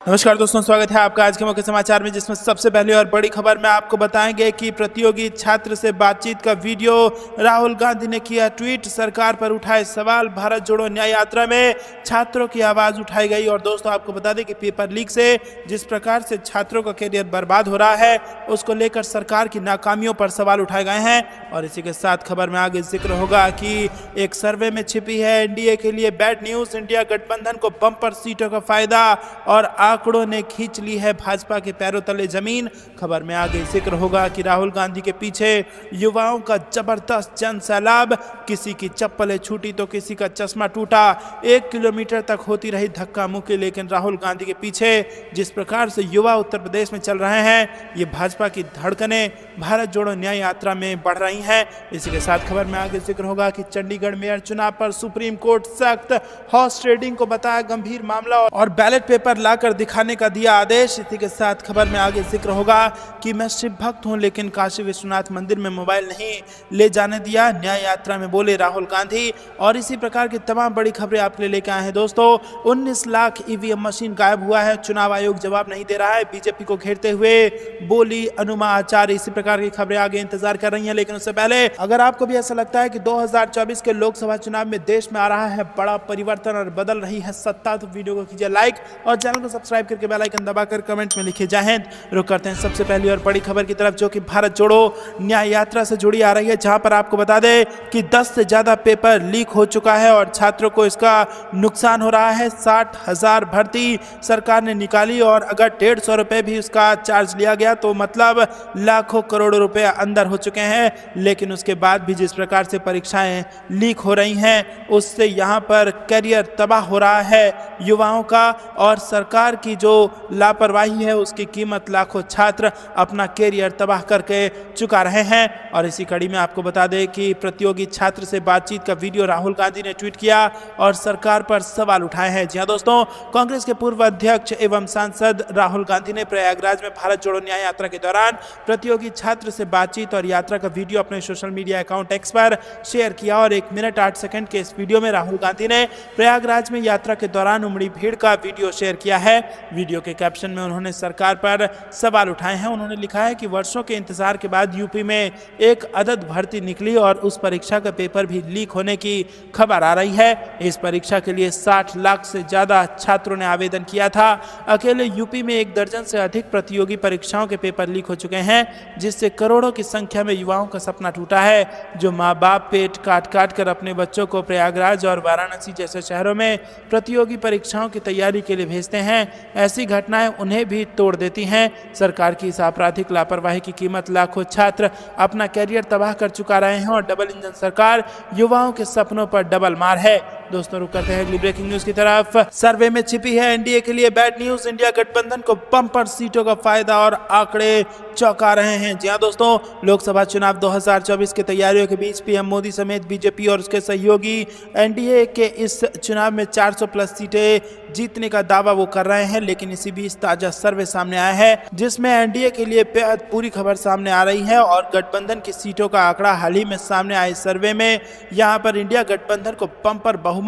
नमस्कार दोस्तों, स्वागत है आपका आज के मुख्य समाचार में, जिसमें सबसे पहली और बड़ी खबर में आपको बताएंगे कि प्रतियोगी छात्र से बातचीत का वीडियो, राहुल गांधी ने किया ट्वीट, सरकार पर उठाए सवाल, भारत जोड़ो न्याय यात्रा में छात्रों की आवाज उठाई गई। और दोस्तों आपको बता दें कि पेपर लीक से जिस प्रकार से छात्रों का करियर बर्बाद हो रहा है, उसको लेकर सरकार की नाकामियों पर सवाल उठाए गए हैं। और इसी के साथ खबर में आगे जिक्र होगा कि एक सर्वे में छिपी है एनडीए के लिए बैड न्यूज, इंडिया गठबंधन को बम्पर सीटों का फायदा और आंकड़ों ने खींच ली है भाजपा के पैरों तले जमीन। खबर में आगे जिक्र होगा कि राहुल गांधी के पीछे युवाओं का जबरदस्त जन सैलाब, किसी की चप्पलें छूटी तो किसी का चश्मा टूटा, 1 किलोमीटर तक होती रही धक्का मुक्की। लेकिन राहुल गांधी के पीछे जिस प्रकार से युवा उत्तर प्रदेश में चल रहे हैं, ये भाजपा की धड़कनें भारत जोड़ो न्याय यात्रा में बढ़ रही हैं। इसी के साथ खबर में आगे जिक्र होगा कि चंडीगढ़ मेयर चुनाव पर सुप्रीम कोर्ट सख्त, हॉर्स ट्रेडिंग को बताया गंभीर मामला और बैलेट पेपर लाकर दिखाने का दिया आदेश। इसी के साथ खबर में आगे जिक्र होगा कि मैं शिव भक्त हूं, लेकिन काशी विश्वनाथ मंदिर में मोबाइल नहीं ले जाने दिया, न्याय यात्रा में बोले राहुल गांधी। और इसी प्रकार की तमाम बड़ी खबरें आपके लिए लेकर आए हैं। दोस्तों 19 लाख ईवीएम मशीन गायब हुआ है, चुनाव आयोग जवाब नहीं दे रहा है, बीजेपी को घेरते हुए बोली अनुमा आचार्य। इसी प्रकार की खबरें आगे इंतजार कर रही हैं। लेकिन उससे पहले अगर आपको भी ऐसा लगता है कि 2024 के लोकसभा चुनाव में देश में आ रहा है बड़ा परिवर्तन और बदल रही है सत्ता, तो वीडियो को कीजिए लाइक और चैनल को सब्सक्राइब करके बेल आइकन दबाकर कमेंट में लिखिए जय हिंद। रुक करते हैं सबसे पहली और बड़ी खबर की तरफ, जो कि भारत जोड़ो न्याय यात्रा से जुड़ी आ रही है, जहां पर आपको बता दें कि 10 से ज्यादा पेपर लीक हो चुका है और छात्रों को इसका नुकसान हो रहा है। 60,000 भर्ती सरकार ने निकाली और अगर 150 रुपए भी उसका चार्ज लिया गया तो मतलब लाखों करोड़ों रुपए अंदर हो चुके हैं। लेकिन उसके बाद भी जिस प्रकार से परीक्षाएं लीक हो रही हैं, उससे यहाँ पर करियर तबाह हो रहा है युवाओं का, और सरकार की जो लापरवाही है उसकी कीमत लाखों छात्र अपना करियर तबाह करके चुका रहे हैं। और इसी कड़ी में आपको बता दें कि प्रतियोगी छात्र से बातचीत का वीडियो राहुल गांधी ने ट्वीट किया और सरकार पर सवाल उठाए हैं। जी हां दोस्तों, कांग्रेस के पूर्व अध्यक्ष एवं सांसद राहुल गांधी ने प्रयागराज में भारत जोड़ो न्याय यात्रा के दौरान प्रतियोगी छात्र से बातचीत और यात्रा का वीडियो अपने सोशल मीडिया अकाउंट एक्स पर शेयर किया। और 1 मिनट 8 सेकंड के इस वीडियो में राहुल गांधी ने प्रयागराज में यात्रा के दौरान उमड़ी भीड़ का वीडियो शेयर किया है। वीडियो के कैप्शन में उन्होंने सरकार पर सवाल उठाए हैं। उन्होंने लिखा है कि वर्षों के इंतजार के बाद यूपी में एक अदद भर्ती निकली और उस परीक्षा का पेपर भी लीक होने की खबर आ रही है। इस परीक्षा के लिए 60 लाख से ज्यादा छात्रों ने आवेदन किया था। अकेले यूपी में 1 दर्जन से अधिक प्रतियोगी परीक्षाओं के पेपर लीक हो चुके हैं, जिससे करोड़ों की संख्या में युवाओं का सपना टूटा है, जो माँ बाप पेट काट काट कर अपने बच्चों को प्रयागराज और वाराणसी जैसे शहरों में प्रतियोगी परीक्षाओं की तैयारी के लिए भेजते हैं। ऐसी घटनाएं उन्हें भी तोड़ देती हैं। सरकार की इस आपराधिक लापरवाही की कीमत लाखों छात्र अपना करियर तबाह कर चुका रहे हैं और डबल इंजन सरकार युवाओं के सपनों पर डबल मार है। दोस्तों रुक करते हैं अगली ब्रेकिंग न्यूज की तरफ। सर्वे में छिपी है एनडीए के लिए बैड न्यूज, इंडिया गठबंधन को बम्पर सीटों का फायदा और आंकड़े चौंका रहे हैं। जी हां दोस्तों, लोकसभा चुनाव 2024 की तैयारियों के बीच पीएम मोदी समेत बीजेपी और उसके सहयोगी एनडीए के इस चुनाव में 400 प्लस सीटें जीतने का दावा वो कर रहे हैं। लेकिन इसी बीच ताजा सर्वे सामने आया है, जिसमें एनडीए के लिए बेहद पूरी खबर सामने आ रही है और गठबंधन की सीटों का आंकड़ा हाल ही में सामने आए सर्वे में यहाँ पर इंडिया गठबंधन को बम्पर बहुमत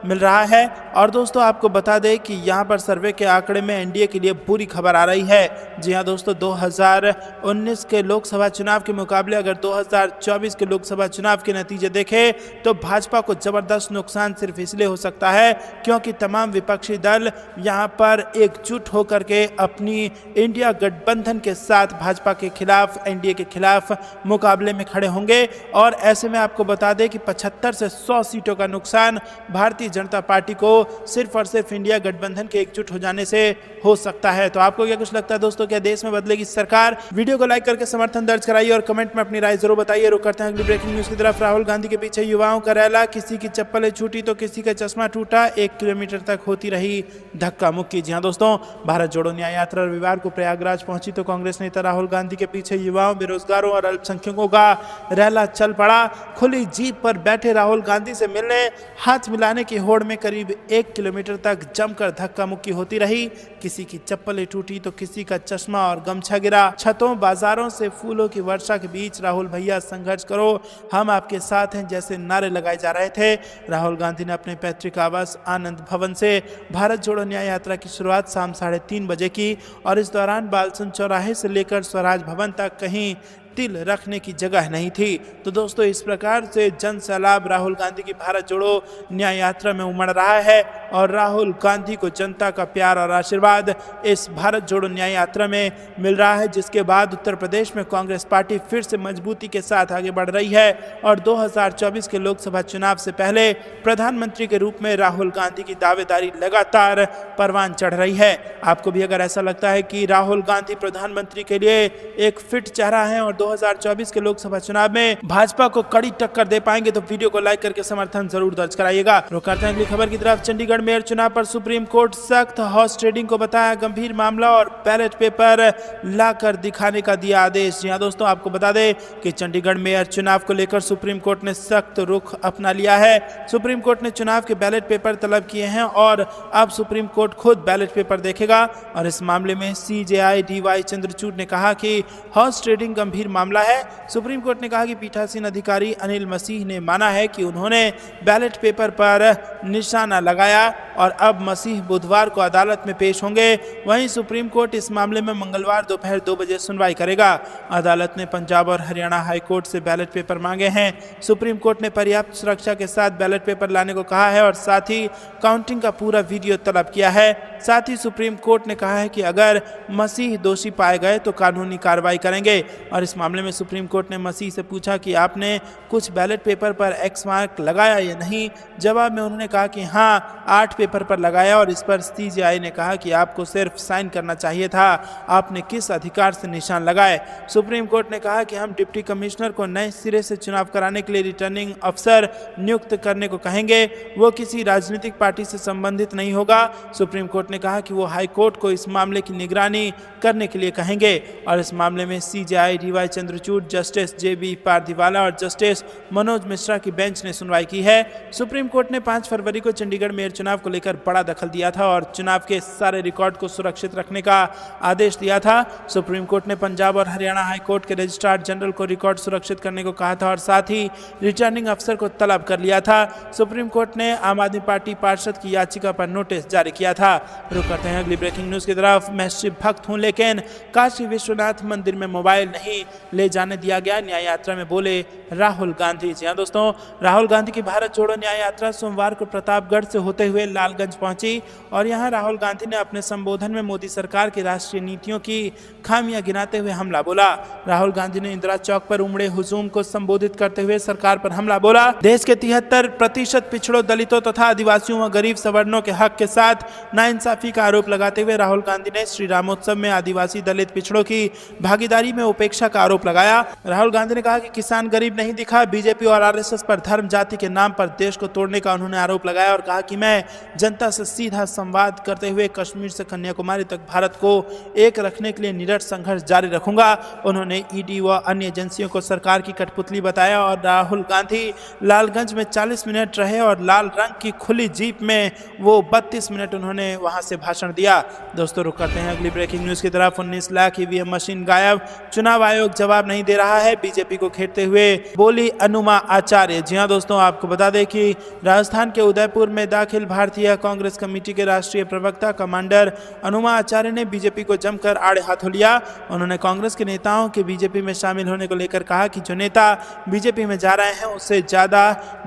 मिल रहा है। और दोस्तों आपको बता दें कि यहाँ पर सर्वे के आंकड़े में एनडीए के लिए बुरी खबर आ रही है। जी हाँ दोस्तों, 2019 के लोकसभा चुनाव के मुकाबले अगर 2024 के लोकसभा चुनाव के नतीजे देखें तो भाजपा को जबरदस्त नुकसान सिर्फ इसलिए हो सकता है क्योंकि तमाम विपक्षी दल यहाँ पर एकजुट होकर के अपनी इंडिया गठबंधन के साथ भाजपा के खिलाफ, एनडीए के खिलाफ मुकाबले में खड़े होंगे। और ऐसे में आपको बता दें कि 75 से 100 सीटों का नुकसान भारतीय जनता पार्टी को सिर्फ और सिर्फ इंडिया गठबंधन के एकजुट हो जाने से हो सकता है। तो आपको क्या कुछ लगता है दोस्तों, क्या देश में बदलेगी सरकार? वीडियो को लाइक करके समर्थन दर्ज कराइए और कमेंट में अपनी राय जरूर बताइए। रुक करते हैं अगली ब्रेकिंग न्यूज की तरफ। राहुल गांधी के पीछे युवाओं का रैला, किसी की चप्पलें छूटी तो किसी का चश्मा टूटा, 1 किलोमीटर तक होती रही धक्का मुक्की। जी हाँ दोस्तों, भारत जोड़ो न्याय यात्रा रविवार को प्रयागराज पहुंची तो कांग्रेस नेता राहुल गांधी के पीछे युवाओं, बेरोजगारों और अल्पसंख्यकों का रैला चल पड़ा। खुली जीप पर बैठे राहुल गांधी से मिलने हाथ मिलाने की होड़ में करीब 1 किलोमीटर तक जमकर धक्का मुक्की होती रही। किसी की चप्पलें टूटी तो किसी का चश्मा और गमछा गिरा। छतों बाजारों से फूलों की वर्षा के बीच राहुल भैया संघर्ष करो, हम आपके साथ हैं जैसे नारे लगाए जा रहे थे। राहुल गांधी ने अपने पैतृक आवास आनंद भवन से भारत जोड़ो न्याय यात्रा की शुरुआत शाम 3:30 बजे की और इस दौरान बालसन चौराहे से लेकर स्वराज भवन तक कहीं तिल रखने की जगह नहीं थी। तो दोस्तों, इस प्रकार से जन सैलाब राहुल गांधी की भारत जोड़ो न्याय यात्रा में उमड़ रहा है और राहुल गांधी को जनता का प्यार और आशीर्वाद इस भारत जोड़ो न्याय यात्रा में मिल रहा है, जिसके बाद उत्तर प्रदेश में कांग्रेस पार्टी फिर से मजबूती के साथ आगे बढ़ रही है और 2024 के लोकसभा चुनाव से पहले प्रधानमंत्री के रूप में राहुल गांधी की दावेदारी लगातार परवान चढ़ रही है। आपको भी अगर ऐसा लगता है कि राहुल गांधी प्रधानमंत्री के लिए एक फिट चेहरा है और 2024 के लोकसभा चुनाव में भाजपा को कड़ी टक्कर दे पाएंगे, तो वीडियो को लाइक करके समर्थन जरूर दर्ज कराइएगा। रुक करते हैं अगली खबर की तरफ। चंडीगढ़ मेयर चुनाव पर सुप्रीम कोर्ट सख्त, हॉर्स ट्रेडिंग को बताया गंभीर मामला और बैलेट पेपर लाकर दिखाने का दिया आदेश। जी हां दोस्तों, आपको बता दें कि चंडीगढ़ मेयर चुनाव को लेकर सुप्रीम कोर्ट ने सख्त रुख अपना लिया है। सुप्रीम कोर्ट ने चुनाव के बैलेट पेपर तलब किए हैं और अब सुप्रीम कोर्ट खुद बैलेट पेपर देखेगा और इस मामले में CJI DY चंद्रचूड़ ने कहा कि हॉर्स ट्रेडिंग गंभीर मामला है। सुप्रीम कोर्ट ने कहा कि पीठासीन अधिकारी अनिल मसीह ने माना है कि उन्होंने बैलेट पेपर पर निशाना लगाया और अब मसीह बुधवार को अदालत में पेश होंगे। वहीं सुप्रीम कोर्ट इस मामले में मंगलवार दोपहर 2 बजे सुनवाई करेगा। अदालत ने पंजाब और हरियाणा हाई कोर्ट से बैलेट पेपर मांगे हैं। सुप्रीम कोर्ट ने पर्याप्त सुरक्षा के साथ बैलेट पेपर लाने को कहा है और साथ ही काउंटिंग का पूरा वीडियो तलब किया है। साथ ही सुप्रीम कोर्ट ने कहा है कि अगर मसीह दोषी पाए गए तो कानूनी कार्रवाई करेंगे और इस मामले में सुप्रीम कोर्ट ने मसीह से पूछा कि आपने कुछ बैलेट पेपर पर एक्स मार्क लगाया या नहीं। जवाब में उन्होंने कहा कि हाँ, 8 पेपर पर लगाया और इस पर CJI ने कहा कि आपको सिर्फ साइन करना चाहिए था, आपने किस अधिकार से निशान लगाए। सुप्रीम कोर्ट ने कहा कि हम डिप्टी कमिश्नर को नए सिरे से चुनाव कराने के लिए रिटर्निंग अफसर नियुक्त करने को कहेंगे, वो किसी राजनीतिक पार्टी से संबंधित नहीं होगा। सुप्रीम कोर्ट ने कहा कि वो हाई कोर्ट को इस मामले की निगरानी करने के लिए कहेंगे और इस मामले में CJI DY Chandrachud, justice JB Pardiwala और जस्टिस मनोज मिश्रा की बेंच ने सुनवाई की है। सुप्रीम कोर्ट ने 5 फरवरी को चंडीगढ़ मेयर चुनाव को लेकर बड़ा दखल दिया था और चुनाव के सारे रिकॉर्ड को सुरक्षित रखने का आदेश दिया था। सुप्रीम कोर्ट ने पंजाब और हरियाणा हाई कोर्ट के रजिस्ट्रार जनरल को रिकॉर्ड सुरक्षित करने को कहा था और साथ ही रिटर्निंग अफसर को तलब कर लिया था। सुप्रीम कोर्ट ने आम आदमी पार्टी पार्षद की याचिका पर नोटिस जारी किया था। रुक करते हैं अगली ब्रेकिंग न्यूज की तरफ। मैं शिव भक्त हूं लेकिन काशी विश्वनाथ मंदिर में मोबाइल नहीं ले जाने दिया गया, न्याय यात्रा में बोले राहुल गांधी। जी हां दोस्तों, राहुल गांधी की भारत जोड़ो न्याय यात्रा सोमवार को प्रतापगढ़ से होते हुए लालगंज पहुंची और यहां राहुल गांधी ने अपने संबोधन में मोदी सरकार की राष्ट्रीय नीतियों की खामियां गिनाते हुए हमला बोला। राहुल गांधी ने इंदिरा चौक पर उमड़े हुजूम को संबोधित करते हुए सरकार पर हमला बोला। देश के 73% पिछड़ों, दलितों तथा आदिवासियों व गरीब सवर्णों के हक के साथ नाइंसाफी का आरोप लगाते हुए राहुल गांधी ने श्री रामोत्सव में आदिवासी, दलित, पिछड़ों की भागीदारी में उपेक्षा का आरोप लगाया। राहुल गांधी ने कहा कि किसान गरीब नहीं दिखा। बीजेपी और RSS पर धर्म जाति के नाम पर देश को तोड़ने का उन्होंने आरोप लगाया और कहा कि मैं जनता से सीधा संवाद करते हुए कश्मीर से कन्याकुमारी तक भारत को एक रखने के लिए निरंतर संघर्ष जारी रखूंगा। उन्होंने ED व अन्य एजेंसियों को सरकार की कठपुतली बताया और राहुल गांधी लालगंज में 40 मिनट रहे और लाल रंग की खुली जीप में वो 32 मिनट उन्होंने वहां से भाषण दिया। दोस्तों, रुक करते हैं अगली ब्रेकिंग न्यूज की तरफ। 19 लाख EVM मशीन गायब, चुनाव आयोग जवाब नहीं दे रहा है, बीजेपी को घेरते हुए बोली अनुमा आचार्य। जी हां दोस्तों, आपको बता दें कि राजस्थान के उदयपुर में दाखिल भारतीय कांग्रेस कमेटी के राष्ट्रीय प्रवक्ता कमांडर अनुमा आचार्य ने बीजेपी को जमकर आड़े हाथों लिया। उन्होंने कांग्रेस के नेताओं के बीजेपी में शामिल होने को लेकर कहा कि जो नेता बीजेपी में जा रहे हैं उससे ज्यादा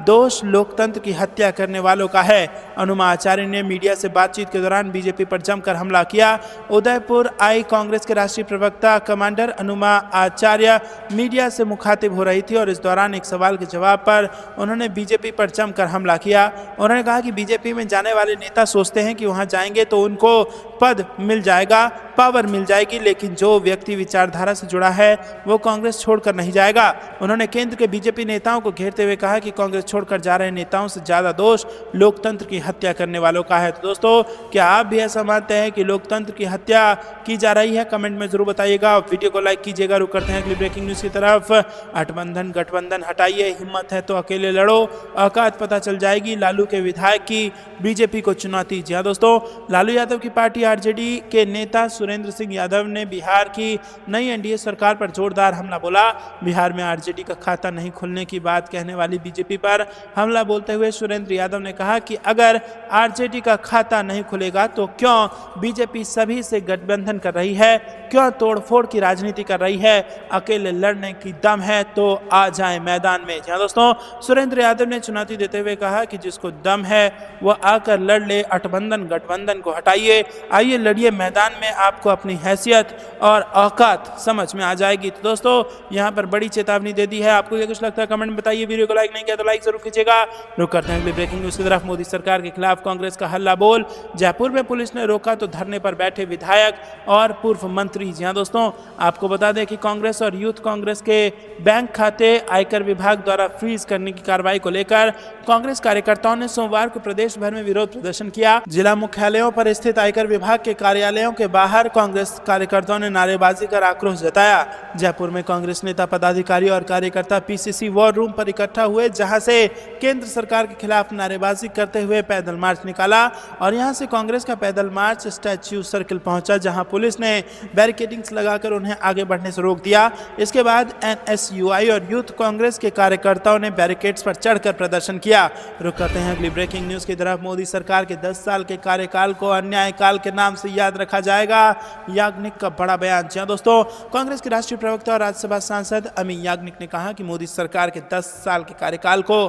दोष लोकतंत्र की हत्या करने वालों का है। अनुमा आचार्य ने मीडिया से बातचीत के दौरान बीजेपी पर जमकर हमला किया। उदयपुर आई कांग्रेस के राष्ट्रीय प्रवक्ता कमांडर अनुमा आचार्य मीडिया से मुखातिब हो रही थी और इस दौरान एक सवाल के जवाब पर उन्होंने बीजेपी पर जमकर हमला किया। उन्होंने कहा कि बीजेपी में जाने वाले नेता सोचते हैं कि वहां जाएंगे तो उनको पद मिल जाएगा, पावर मिल जाएगी, लेकिन जो व्यक्ति विचारधारा से जुड़ा है वो कांग्रेस छोड़कर नहीं जाएगा। उन्होंने केंद्र के बीजेपी नेताओं को घेरते हुए कहा कि कांग्रेस छोड़कर जा रहे नेताओं से ज्यादा दोष लोकतंत्र की हत्या करने वालों का है। तो दोस्तों, क्या आप भी ऐसा मानते हैं कि लोकतंत्र की हत्या की जा रही है? कमेंट में जरूर बताइएगा। वीडियो को लाइक कीजिएगा। रुक करते हैं अगली ब्रेकिंग न्यूज की तरफ। गठबंधन हटाइए, हिम्मत है तो अकेले लड़ो, औकात पता चल जाएगी। लालू के विधायक की बीजेपी को चुनौती। जी हाँ दोस्तों, लालू यादव की पार्टी आरजेडी के नेता सुरेंद्र सिंह यादव ने बिहार की नई एनडीए सरकार पर जोरदार हमला बोला। बिहार में आरजेडी का खाता नहीं खुलने की बात कहने वाली बीजेपी पर हमला बोलते हुए सुरेंद्र यादव ने कहा कि अगर आरजेडी का खाता नहीं खुलेगा तो क्यों बीजेपी सभी से गठबंधन कर रही है, क्यों तोड़फोड़ की राजनीति कर रही है? अकेले लड़ने की दम है तो आ जाए मैदान में। जहां दोस्तों, सुरेंद्र यादव ने चुनौती देते हुए कहा कि जिसको दम है वो आकर लड़ ले, गठबंधन को हटाइए, आइए लड़िए मैदान में, आपको अपनी हैसियत और औकात समझ में आ जाएगी। तो दोस्तों, यहाँ पर बड़ी चेतावनी दे दी है। आपको क्या कुछ लगता है कमेंट में बताइए। वीडियो को लाइक नहीं किया तो लाइक जरूर कीजिएगा। रुक करते हैं अगली ब्रेकिंग न्यूज की तरफ। मोदी सरकार के खिलाफ कांग्रेस का हल्ला बोल। जयपुर में पुलिस ने रोका तो धरने पर बैठे विधायक और पूर्व मंत्री। जी हाँ दोस्तों, आपको बता दें कि कांग्रेस और यूथ कांग्रेस के बैंक खाते आयकर विभाग द्वारा फ्रीज करने की कार्रवाई को लेकर कांग्रेस कार्यकर्ताओं ने सोमवार को प्रदेश भर में विरोध प्रदर्शन किया। जिला मुख्यालयों पर स्थित आयकर विभाग के कार्यालयों के बाहर कांग्रेस कार्यकर्ताओं ने नारेबाजी कर आक्रोश जताया। जयपुर में कांग्रेस नेता, पदाधिकारी और कार्यकर्ता पीसीसी वॉर रूम पर इकट्ठा हुए, जहां से केंद्र सरकार के खिलाफ नारेबाजी करते हुए पैदल मार्च निकाला और यहां से कांग्रेस का पैदल मार्च स्टैच्यू सर्किल पहुंचा, जहां पुलिस ने बैरिकेडिंग्स लगाकर उन्हें आगे बढ़ने से रोक दिया। इसके बाद एनएसयूआई और यूथ कांग्रेस के कार्यकर्ताओं ने बैरिकेड्स पर चढ़कर प्रदर्शन किया। रुक करते हैं अगली ब्रेकिंग न्यूज की तरफ। मोदी सरकार के 10 साल के कार्यकाल को अन्याय काल के नाम से याद रखा जाएगा, याग्निक का बड़ा बयान। जी दोस्तों, कांग्रेस के राष्ट्रीय प्रवक्ता और राज्यसभा सांसद अमी याग्निक ने कहा कि मोदी सरकार के 10 साल के कार्यकाल को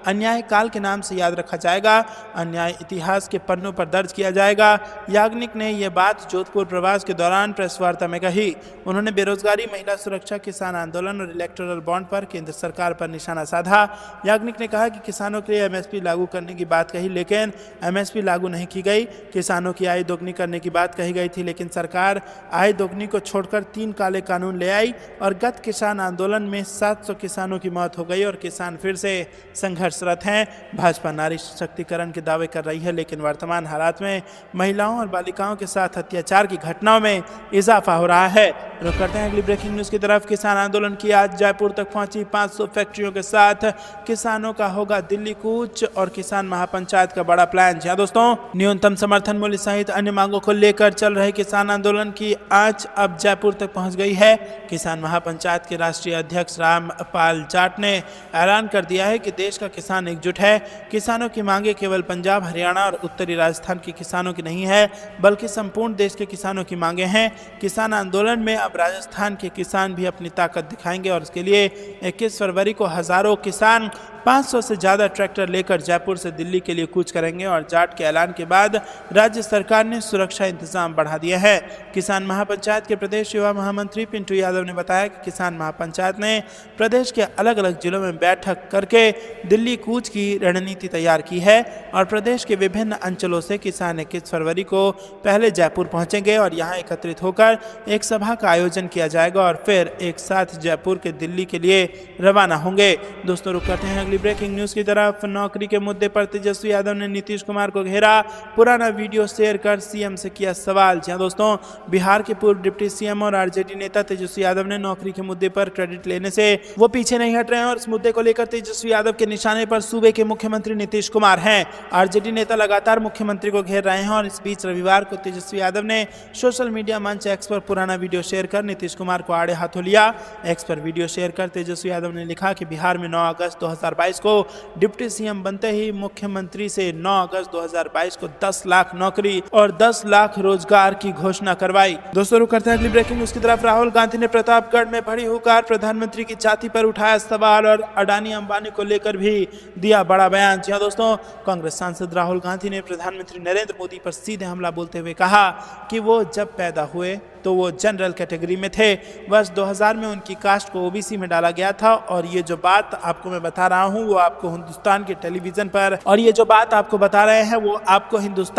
अन्याय काल के नाम से याद रखा जाएगा, अन्याय इतिहास के पन्नों पर दर्ज किया जाएगा। याग्निक ने यह बात जोधपुर प्रवास के दौरान प्रेस वार्ता में कही। उन्होंने बेरोजगारी, महिला सुरक्षा, किसान आंदोलन और इलेक्टोरल बॉन्ड पर केंद्र सरकार पर निशाना साधा। याग्निक ने कहा कि किसानों के लिए एमएसपी लागू करने की बात कही, लेकिन एमएसपी लागू नहीं की गई। किसानों की आय दोगुनी करने की बात कही गई थी, लेकिन सरकार आय दोगुनी को छोड़कर 3 काले कानून ले आई और गत किसान आंदोलन में 700 किसानों की मौत हो गई और किसान फिर से संघर्षरत हैं। भाजपा नारी सशक्तिकरण के दावे कर रही है, लेकिन वर्तमान हालात में महिलाओं और बालिकाओं के साथ अत्याचार की घटनाओं में इजाफा हो रहा है। रुक करते हैं अगली ब्रेकिंग न्यूज की तरफ। किसान आंदोलन की आज जयपुर तक पहुंची 500 फैक्ट्रियों के साथ किसानों का होगा दिल्ली कूच और किसान महापंचायत का बड़ा प्लान। जी दोस्तों, न्यूनतम समर्थन मूल्य सहित अन्य मांगों को लेकर चल रहे किसान आंदोलन की आंच अब जयपुर तक पहुंच गई है। किसान महापंचायत के राष्ट्रीय अध्यक्ष रामपाल जाट ने ऐलान कर दिया है कि देश का किसान एकजुट है। किसानों की मांगे केवल पंजाब, हरियाणा और उत्तरी राजस्थान के किसानों की नहीं है, बल्कि संपूर्ण देश के किसानों की मांगे हैं। किसान आंदोलन में अब राजस्थान के किसान भी अपनी ताकत दिखाएंगे और इसके लिए 21 फरवरी को हजारों किसान 500 से ज़्यादा ट्रैक्टर लेकर जयपुर से दिल्ली के लिए कूच करेंगे और जाट के ऐलान के बाद राज्य सरकार ने सुरक्षा इंतजाम बढ़ा दिए हैं। किसान महापंचायत के प्रदेश युवा महामंत्री पिंटू यादव ने बताया कि किसान महापंचायत ने प्रदेश के अलग अलग जिलों में बैठक करके दिल्ली कूच की रणनीति तैयार की है और प्रदेश के विभिन्न अंचलों से किसान 21 फरवरी को पहले जयपुर पहुंचेंगे और यहां एकत्रित होकर एक सभा का आयोजन किया जाएगा और फिर एक साथ जयपुर के दिल्ली के लिए रवाना होंगे। दोस्तों, रुक करते हैं ब्रेकिंग न्यूज की तरफ। नौकरी के मुद्दे पर तेजस्वी यादव ने नीतीश कुमार को घेरा, पुराना वीडियो शेयर कर सीएम से किया सवाल। जी दोस्तों, बिहार के पूर्व डिप्टी सीएम और आरजेडी नेता तेजस्वी यादव ने नौकरी के मुद्दे पर क्रेडिट लेने से वो पीछे नहीं हट रहे हैं और इस मुद्दे को लेकर तेजस्वी यादव के निशाने पर सूबे के मुख्यमंत्री नीतीश कुमार हैं। आरजेडी नेता लगातार मुख्यमंत्री को घेर रहे हैं और इस बीच रविवार को तेजस्वी यादव ने सोशल मीडिया मंच एक्स पर पुराना वीडियो शेयर कर नीतीश कुमार को आड़े हाथों लिया। एक्स पर वीडियो शेयर कर तेजस्वी यादव ने लिखा कि बिहार में 9 अगस्त 2022 को डिप्टी सीएम बनते ही मुख्यमंत्री से 9 अगस्त 2022 को 10 लाख नौकरी और 10 लाख रोजगार की घोषणा करवाई। दोस्तों, रुक करते हैं अगली ब्रेकिंग न्यूज की तरफ। राहुल गांधी ने प्रतापगढ़ में भरी होकर प्रधानमंत्री की जाति पर उठाया सवाल और अडानी अंबानी को लेकर भी दिया बड़ा बयान। जी दोस्तों, कांग्रेस सांसद राहुल गांधी ने प्रधानमंत्री नरेंद्र मोदी पर सीधे हमला बोलते हुए कहा कि वो जब पैदा हुए तो वो जनरल कैटेगरी में थे। वर्ष 2000 में उनकी कास्ट को ओबीसी में डाला गया था। और ये जो बात आपको मैं बता रहा हूँ वो आपको हिंदुस्तान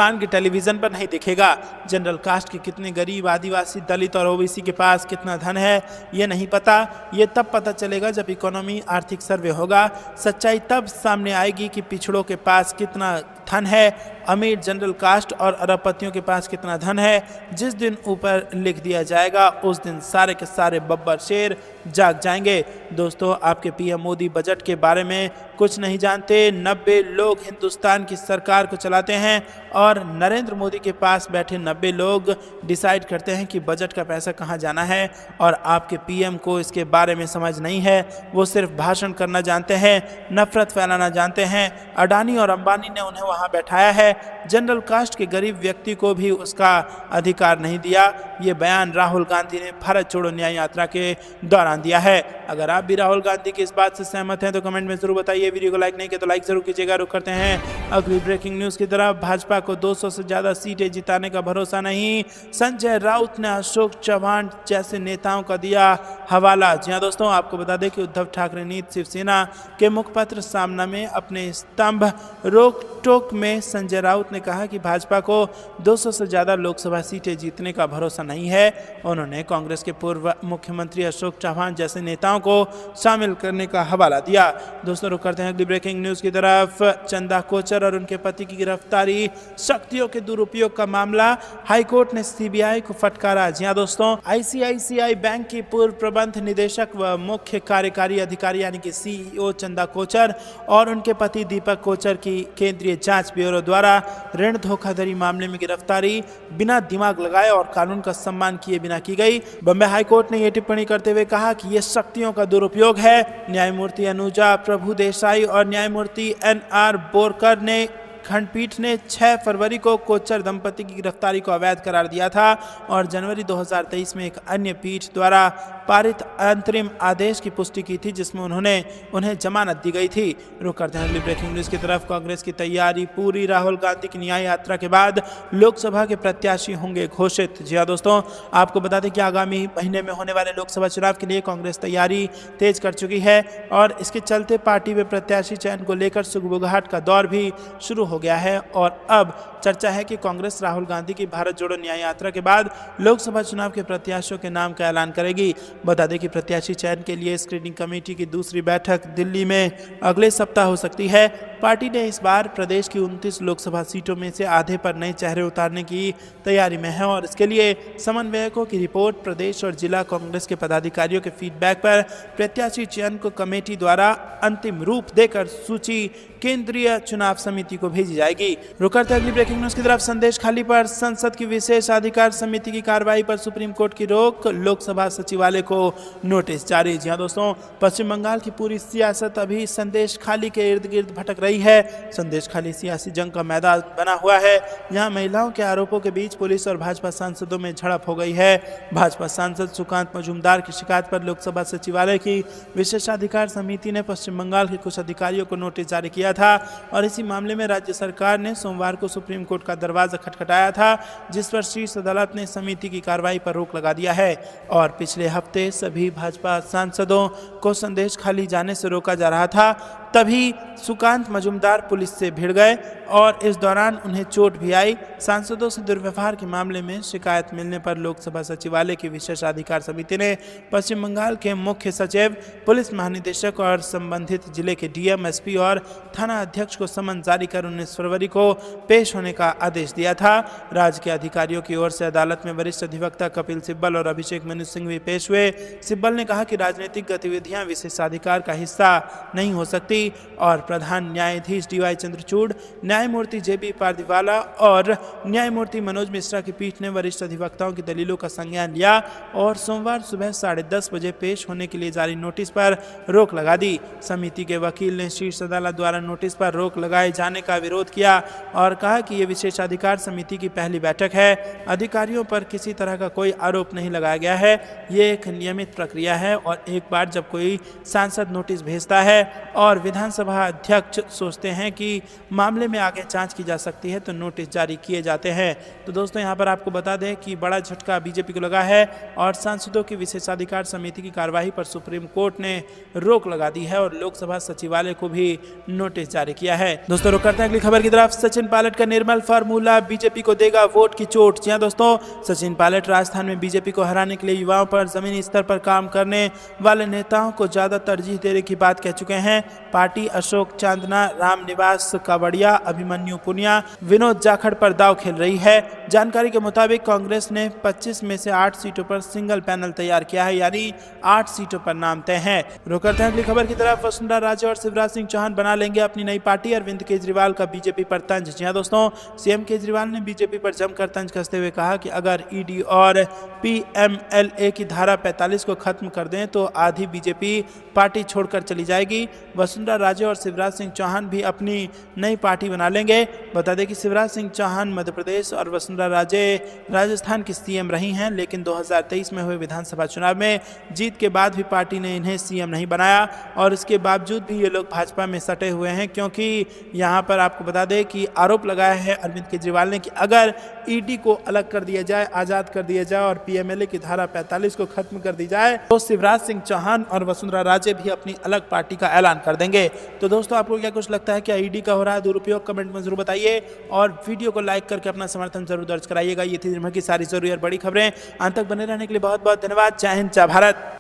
के टेलीविजन पर नहीं दिखेगा। जनरल कास्ट के कितने गरीब, आदिवासी, दलित और ओबीसी के पास कितना धन है ये नहीं पता। ये तब पता चलेगा जब इकोनॉमी, आर्थिक सर्वे होगा। सच्चाई तब सामने आएगी कि पिछड़ों के पास कितना धन है, अमीर जनरल कास्ट और अरबपतियों के पास कितना धन है। जिस दिन ऊपर लिख दिया जाएगा उस दिन सारे के सारे बब्बर शेर जाग जाएंगे। दोस्तों, आपके पीएम मोदी बजट के बारे में कुछ नहीं जानते। 90 लोग हिंदुस्तान की सरकार को चलाते हैं और नरेंद्र मोदी के पास बैठे 90 लोग डिसाइड करते हैं कि बजट का पैसा कहाँ जाना है। और आपके पीएम को इसके बारे में समझ नहीं है। वो सिर्फ भाषण करना जानते हैं, नफरत फैलाना जानते हैं। अडानी और अंबानी ने उन्हें वहाँ बैठाया है। जनरल कास्ट के गरीब व्यक्ति को भी उसका अधिकार नहीं दिया। ये बयान राहुल गांधी ने भारत छोड़ो न्याय यात्रा के दौरान दिया है। अगर आप भी राहुल गांधी की इस बात से सहमत हैं तो कमेंट में जरूर बताइए। वीडियो को लाइक नहीं किया तो लाइक जरूर कीजिएगा। रुक करते हैं अगली ब्रेकिंग न्यूज की तरफ। भाजपा को 200 से ज्यादा सीटें जिताने का भरोसा नहीं, संजय राउत ने अशोक चव्हाण जैसे नेताओं का दिया हवाला। जी हाँ दोस्तों, आपको बता दें कि उद्धव ठाकरे नीति शिवसेना के मुखपत्र सामना में अपने स्तंभ रोक टोक में संजय राउत ने कहा कि भाजपा को 200 से ज्यादा लोकसभा सीटें जीतने का भरोसा नहीं है। उन्होंने कांग्रेस के पूर्व मुख्यमंत्री अशोक चव्हाण जैसे नेताओं को शामिल करने का हवाला दिया। दोस्तों, रुक करते हैं अगली ब्रेकिंग न्यूज की तरफ। चंदा कोचर और उनके पति की गिरफ्तारी, शक्तियों के दुरुपयोग का मामला, हाईकोर्ट ने सीबीआई को फटकारा। जी हाँ दोस्तों, आईसीआईसीआई बैंक की पूर्व प्रबंध निदेशक व मुख्य कार्यकारी अधिकारी यानी कि सीईओ चंदा कोचर और उनके पति दीपक कोचर की केंद्रीय जांच ब्यूरो द्वारा ऋण धोखाधड़ी मामले में गिरफ्तारी बिना दिमाग लगाए और कानून का सम्मान किए बिना की गई। बम्बई हाईकोर्ट ने यह टिप्पणी करते हुए कहा कि यह शक्तियों का दुरुपयोग है। न्यायमूर्ति अनुजा प्रभु देसाई और न्यायमूर्ति एनआर बोरकर ने खंडपीठ ने 6 फरवरी को कोचर दंपति की गिरफ्तारी को अवैध करार दिया था और जनवरी 2023 में एक अन्य पीठ द्वारा पारित अंतरिम आदेश की पुष्टि की थी जिसमें उन्हें जमानत दी गई थी। रुक करते हैं अगली ब्रेकिंग न्यूज की तरफ। कांग्रेस की तैयारी पूरी, राहुल गांधी की न्याय यात्रा के बाद लोकसभा के प्रत्याशी होंगे घोषित। जी हाँ दोस्तों, आपको बता दें कि आगामी महीने में होने वाले लोकसभा चुनाव के लिए कांग्रेस तैयारी तेज कर चुकी है और इसके चलते पार्टी में प्रत्याशी चयन को लेकर सुगबुगाहट का दौर भी शुरू हो गया है। और अब चर्चा है कि कांग्रेस राहुल गांधी की भारत जोड़ो न्याय यात्रा के बाद लोकसभा चुनाव के प्रत्याशियों के नाम का ऐलान करेगी। बता दें कि प्रत्याशी चयन के लिए स्क्रीनिंग कमेटी की दूसरी बैठक दिल्ली में अगले सप्ताह हो सकती है। पार्टी ने इस बार प्रदेश की 29 लोकसभा सीटों में से आधे पर नए चेहरे उतारने की तैयारी में है और इसके लिए समन्वयकों की रिपोर्ट, प्रदेश और जिला कांग्रेस के पदाधिकारियों के फीडबैक पर प्रत्याशी चयन को कमेटी द्वारा अंतिम रूप देकर सूची केंद्रीय चुनाव समिति को भेजी जाएगी। रुकते अगली ब्रेकिंग न्यूज की तरफ। संदेश खाली पर संसद की विशेष अधिकार समिति की कार्रवाई पर सुप्रीम कोर्ट की रोक, लोकसभा सचिवालय को नोटिस जारी। जी हाँ दोस्तों, पश्चिम बंगाल की पूरी सियासत अभी संदेश खाली के इर्द गिर्द भटक रही है। संदेश खाली सियासी जंग का मैदान बना हुआ है। यहाँ महिलाओं के आरोपों के बीच पुलिस और भाजपा सांसदों में झड़प हो गई है। भाजपा सांसद सुकांत मजूमदार की शिकायत पर लोकसभा सचिवालय की विशेषाधिकार समिति ने पश्चिम बंगाल के कुछ अधिकारियों को नोटिस जारी किया था और इसी मामले में राज्य सरकार ने सोमवार को सुप्रीम कोर्ट का दरवाजा खटखटाया था, जिस पर शीर्ष अदालत ने समिति की कार्रवाई पर रोक लगा दिया है। और पिछले हफ्ते सभी भाजपा सांसदों को संदेश खाली जाने से रोका जा रहा था, तभी सुकांत मजूमदार पुलिस से भिड़ गए और इस दौरान उन्हें चोट भी आई। सांसदों से दुर्व्यवहार के मामले में शिकायत मिलने पर लोकसभा सचिवालय की विशेषाधिकार समिति ने पश्चिम बंगाल के मुख्य सचिव, पुलिस महानिदेशक और संबंधित जिले के डीएम, एसपी और थाना अध्यक्ष को समन जारी कर 19 फरवरी को पेश होने का आदेश दिया था। राज्य के अधिकारियों की ओर से अदालत में वरिष्ठ अधिवक्ता कपिल सिब्बल और अभिषेक मनु सिंह भी पेश हुए। सिब्बल ने कहा कि राजनीतिक गतिविधियां विशेषाधिकार का हिस्सा नहीं हो सकती और प्रधान न्यायाधीश डीवाई चंद्रचूड़, न्यायमूर्ति जेबी पारदीवाला और न्यायमूर्ति मनोज मिश्रा की पीठ ने वरिष्ठ अधिवक्ताओं की दलीलों का संज्ञान लिया और सोमवार सुबह 10:30 बजे पेश होने के लिए जारी नोटिस पर रोक लगा दी। समिति के वकील ने शीर्ष अदालत द्वारा नोटिस पर रोक लगाए जाने का विरोध किया और कहा कि यह विशेषाधिकार समिति की पहली बैठक है। अधिकारियों पर किसी तरह का कोई आरोप नहीं लगाया गया है। ये एक नियमित प्रक्रिया है और एक बार जब कोई सांसद नोटिस भेजता है और विधानसभा अध्यक्ष सोचते हैं कि मामले में आगे जांच की जा सकती है तो नोटिस जारी किए जाते हैं। तो दोस्तों यहाँ पर आपको बता दें कि बड़ा झटका बीजेपी को लगा है और सांसदों की विशेषाधिकार समिति की कार्यवाही पर सुप्रीम कोर्ट ने रोक लगा दी है और लोकसभा सचिवालय को भी नोटिस जारी किया है। दोस्तों रुक करते हैं अगली खबर की तरफ। सचिन पायलट का निर्मल फार्मूला बीजेपी को देगा वोट की चोट। जी हां दोस्तों, सचिन पायलट राजस्थान में बीजेपी को हराने के लिए युवाओं पर जमीनी स्तर पर काम करने वाले नेताओं को ज्यादा तरजीह देने की बात कह चुके हैं। पार्टी अशोक चांदना, रामनिवास कावड़िया, अभिमन्यु पुनिया, विनोद जाखड़ पर दाव खेल रही है। जानकारी के मुताबिक कांग्रेस ने 25 में से 8 सीटों पर सिंगल पैनल तैयार किया है, यानी 8 सीटों पर नाम तय है। रुक करते हैं अगली खबर की तरफ। वसुंधरा राजे और शिवराज सिंह चौहान बना लेंगे अपनी नई पार्टी, अरविंद केजरीवाल का बीजेपी पर तंज। जी हां दोस्तों, सीएम केजरीवाल ने बीजेपी पर जमकर तंज कसते हुए कहा कि अगर ईडी और पीएमएलए की धारा 45 को खत्म कर दें तो आधी बीजेपी पार्टी छोड़कर चली जाएगी। वसुंधरा राजे और शिवराज सिंह चौहान भी अपनी नई पार्टी बना लेंगे। बता दें कि शिवराज सिंह चौहान मध्य प्रदेश और वसुंधरा राजे राजस्थान की सीएम रही हैं, लेकिन 2023 में हुए विधानसभा चुनाव में जीत के बाद भी पार्टी ने इन्हें सीएम नहीं बनाया और इसके बावजूद भी ये लोग भाजपा में सटे हुए हैं, क्योंकि यहाँ पर आपको बता दें कि आरोप लगाया है अरविंद केजरीवाल ने कि अगर ईडी को अलग कर दिया जाए, आज़ाद कर दिया जाए और पीएमएलए की धारा 45 को खत्म कर दी जाए तो शिवराज सिंह चौहान और वसुंधरा राजे भी अपनी अलग पार्टी का ऐलान कर देंगे। तो दोस्तों आपको क्या कुछ लगता है, क्या ईडी का हो रहा है दुरुपयोग? कमेंट में जरूर बताइए और वीडियो को लाइक करके अपना समर्थन जरूर दर्ज कराइएगा। ये थी दिन भर की सारी जरूरी और बड़ी खबरें। अंत तक बने रहने के लिए बहुत बहुत धन्यवाद। जय हिंद, जय भारत।